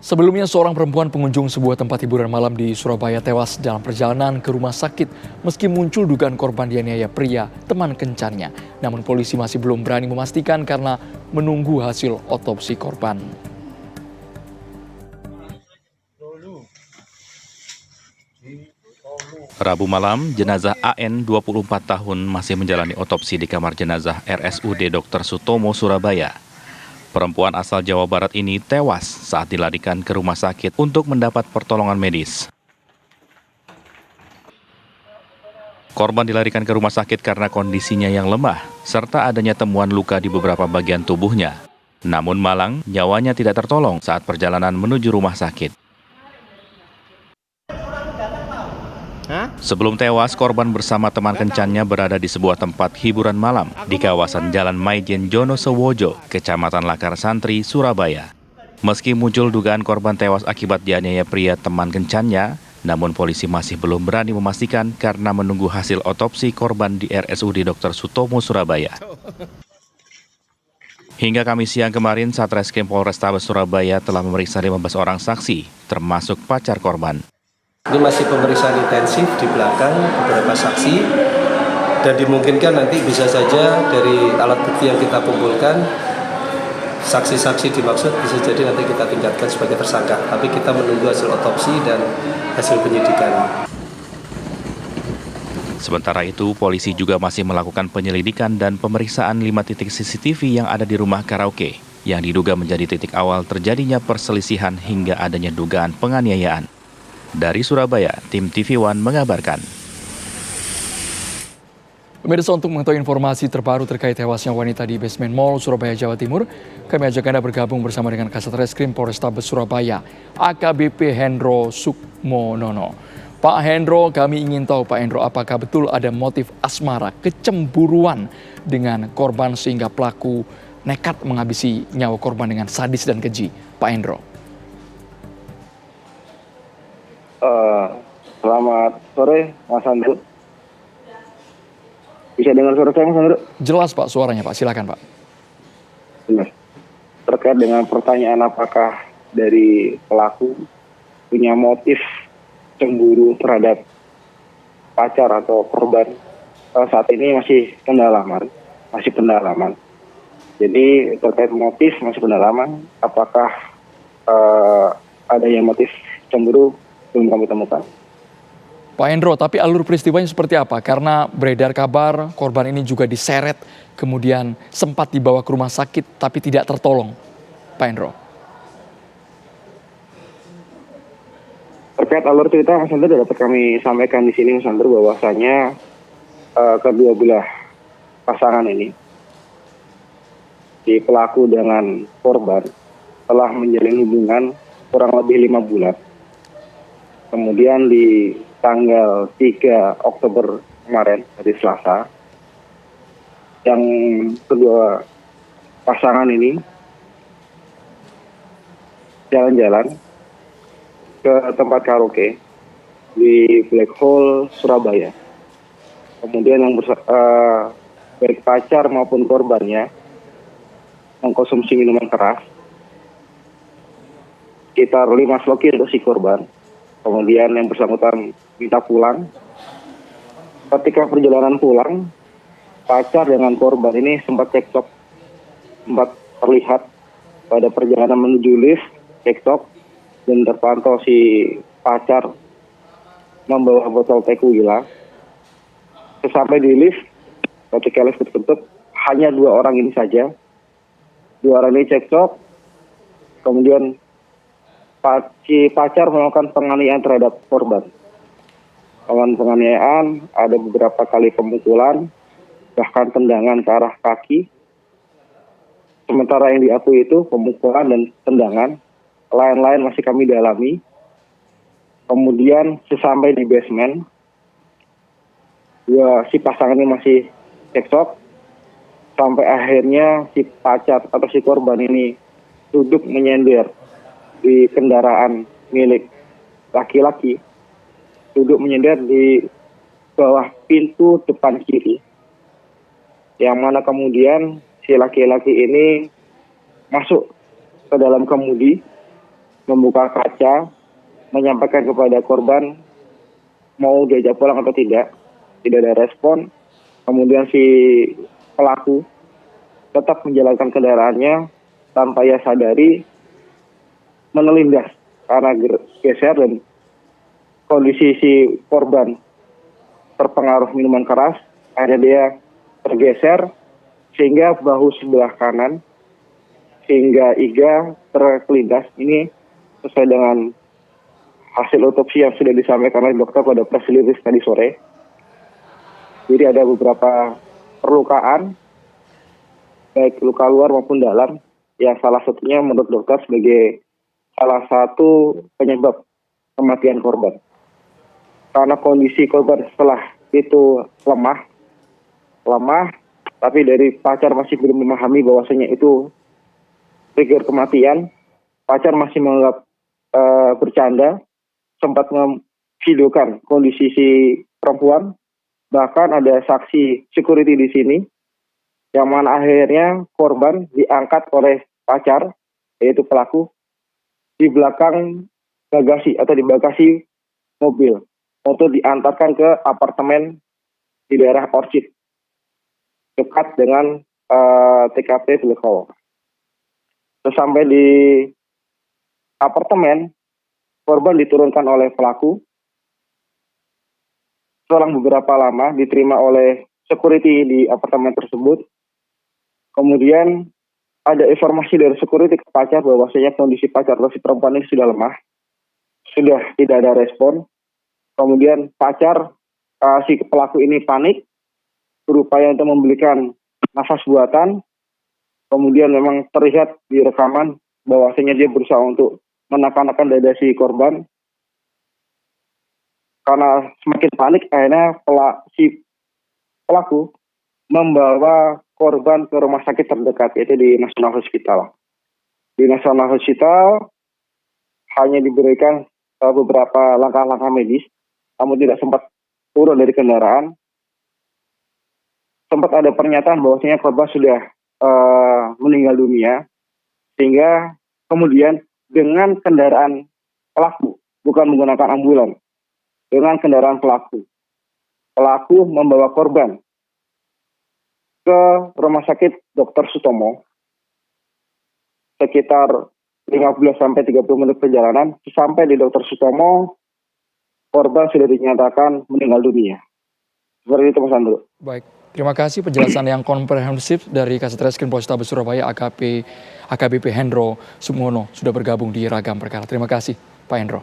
Sebelumnya, seorang perempuan pengunjung sebuah tempat hiburan malam di Surabaya tewas dalam perjalanan ke rumah sakit meski muncul dugaan korban dianiaya pria teman kencannya. Namun polisi masih belum berani memastikan karena menunggu hasil otopsi korban. Rabu malam, jenazah AN 24 tahun masih menjalani otopsi di kamar jenazah RSUD Dr. Sutomo, Surabaya. Perempuan asal Jawa Barat ini tewas saat dilarikan ke rumah sakit untuk mendapat pertolongan medis. Korban dilarikan ke rumah sakit karena kondisinya yang lemah, serta adanya temuan luka di beberapa bagian tubuhnya. Namun malang, nyawanya tidak tertolong saat perjalanan menuju rumah sakit. Sebelum tewas, korban bersama teman kencannya berada di sebuah tempat hiburan malam di kawasan Jalan Maijen Jonosowojo, Kecamatan Lakar Santri, Surabaya. Meski muncul dugaan korban tewas akibat dianiaya pria teman kencannya, namun polisi masih belum berani memastikan karena menunggu hasil otopsi korban di RSUD Dr. Sutomo, Surabaya. Hingga Kamis siang kemarin, Satreskrim Polrestabes Surabaya telah memeriksa 15 orang saksi, termasuk pacar korban. Ini masih pemeriksaan intensif di belakang beberapa saksi dan dimungkinkan nanti bisa saja dari alat bukti yang kita kumpulkan saksi-saksi dimaksud bisa jadi nanti kita tingkatkan sebagai tersangka, tapi kita menunggu hasil otopsi dan hasil penyidikan. Sementara itu, polisi juga masih melakukan penyelidikan dan pemeriksaan 5 titik CCTV yang ada di rumah karaoke yang diduga menjadi titik awal terjadinya perselisihan hingga adanya dugaan penganiayaan. Dari Surabaya, tim TV One mengabarkan. Pemirsa, untuk mengetahui informasi terbaru terkait tewasnya wanita di Basement Mall Surabaya, Jawa Timur, kami ajak Anda bergabung bersama dengan Kasat Reskrim Polrestabes Surabaya, AKBP Hendro Sukmonono. Pak Hendro, kami ingin tahu Pak Hendro, apakah betul ada motif asmara, kecemburuan dengan korban sehingga pelaku nekat menghabisi nyawa korban dengan sadis dan keji, Pak Hendro? Selamat sore, Mas Andrew. Bisa dengar suara saya, Mas Andrew? Jelas Pak, suaranya Pak, silakan Pak. Benar. Terkait dengan pertanyaan apakah dari pelaku punya motif cemburu terhadap pacar atau korban, saat ini masih pendalaman. Jadi terkait motif masih pendalaman, apakah ada yang motif cemburu belum kami temukan. Pak Hendro, tapi alur peristiwanya seperti apa? Karena beredar kabar korban ini juga diseret, kemudian sempat dibawa ke rumah sakit tapi tidak tertolong. Pak Hendro. Terkait alur cerita, Mas Andrew, dapat kami sampaikan di sini, Mas Andrew, bahwasanya kedua belah pasangan ini, si pelaku dengan korban, telah menjalin hubungan kurang lebih 5 bulan. Kemudian di tanggal 3 Oktober kemarin, hari Selasa, yang kedua pasangan ini jalan-jalan ke tempat karaoke di Black Hole, Surabaya. Kemudian yang baik pacar maupun korbannya mengkonsumsi minuman keras, sekitar 5 sloki untuk si korban. Kemudian yang bersangkutan minta pulang. Ketika perjalanan pulang, pacar dengan korban ini sempat cekcok, sempat terlihat pada perjalanan menuju lift, cekcok, dan terpantau si pacar membawa botol tequila. Sesampai di lift, ketika lift tertutup, hanya 2 orang ini saja. 2 orang ini cekcok, kemudian si pacar melakukan penganiayaan terhadap korban. Dengan penganiayaan, ada beberapa kali pemukulan, bahkan tendangan ke arah kaki. Sementara yang diakui itu pemukulan dan tendangan, lain-lain masih kami dalami. Kemudian sesampai di basement, si pasangan ini masih cekcok, sampai akhirnya si pacar atau si korban ini duduk menyender di kendaraan milik laki-laki, duduk menyender di bawah pintu depan kiri, yang mana kemudian si laki-laki ini masuk ke dalam kemudi membuka kaca, menyampaikan kepada korban mau diajak pulang atau tidak. Tidak ada respon. Kemudian si pelaku tetap menjalankan kendaraannya tanpa ia sadari, menelindas karena geser dan kondisi si korban terpengaruh minuman keras. Akhirnya dia tergeser sehingga bahu sebelah kanan hingga iga terkelindas. Ini sesuai dengan hasil otopsi yang sudah disampaikan oleh dokter pada press release tadi sore. Jadi ada beberapa perlukaan, baik luka luar maupun dalam, yang salah satunya menurut dokter sebagai salah satu penyebab kematian korban. Karena kondisi korban setelah itu lemah, tapi dari pacar masih belum memahami bahwasanya itu trigger kematian. Pacar masih menganggap bercanda, sempat memvideokan kondisi si perempuan. Bahkan ada saksi security di sini, yang mana akhirnya korban diangkat oleh pacar, yaitu pelaku, di belakang bagasi atau di bagasi mobil untuk diantarkan ke apartemen di daerah Orchid, dekat dengan TKP Telekol. Sesampai di apartemen, korban diturunkan oleh pelaku. Selang beberapa lama diterima oleh security di apartemen tersebut. Kemudian ada informasi dari security ke pacar bahwasanya kondisi pacar atau si perempuan ini sudah lemah, sudah tidak ada respon. Kemudian pacar si pelaku ini panik, berupaya untuk membelikan nafas buatan. Kemudian memang terlihat di rekaman bahwasanya dia berusaha untuk menekan-nekan dada si korban. Karena semakin panik, akhirnya si pelaku membawa korban ke rumah sakit terdekat, yaitu di National Hospital. Di National Hospital hanya diberikan beberapa langkah-langkah medis, namun tidak sempat turun dari kendaraan. Sempat ada pernyataan bahwasanya korban sudah meninggal dunia, sehingga kemudian dengan kendaraan pelaku, bukan menggunakan ambulan, dengan kendaraan pelaku membawa korban ke Rumah Sakit Dr. Sutomo, sekitar 15-30 menit perjalanan. Sampai di Dr. Sutomo, korban sudah dinyatakan meninggal dunia. Seperti itu, Mas Andro. Baik, terima kasih penjelasan yang komprehensif dari Kasat Reskrim Polrestabes Surabaya AKBP Hendro Sukmono sudah bergabung di Ragam Perkara. Terima kasih, Pak Hendro.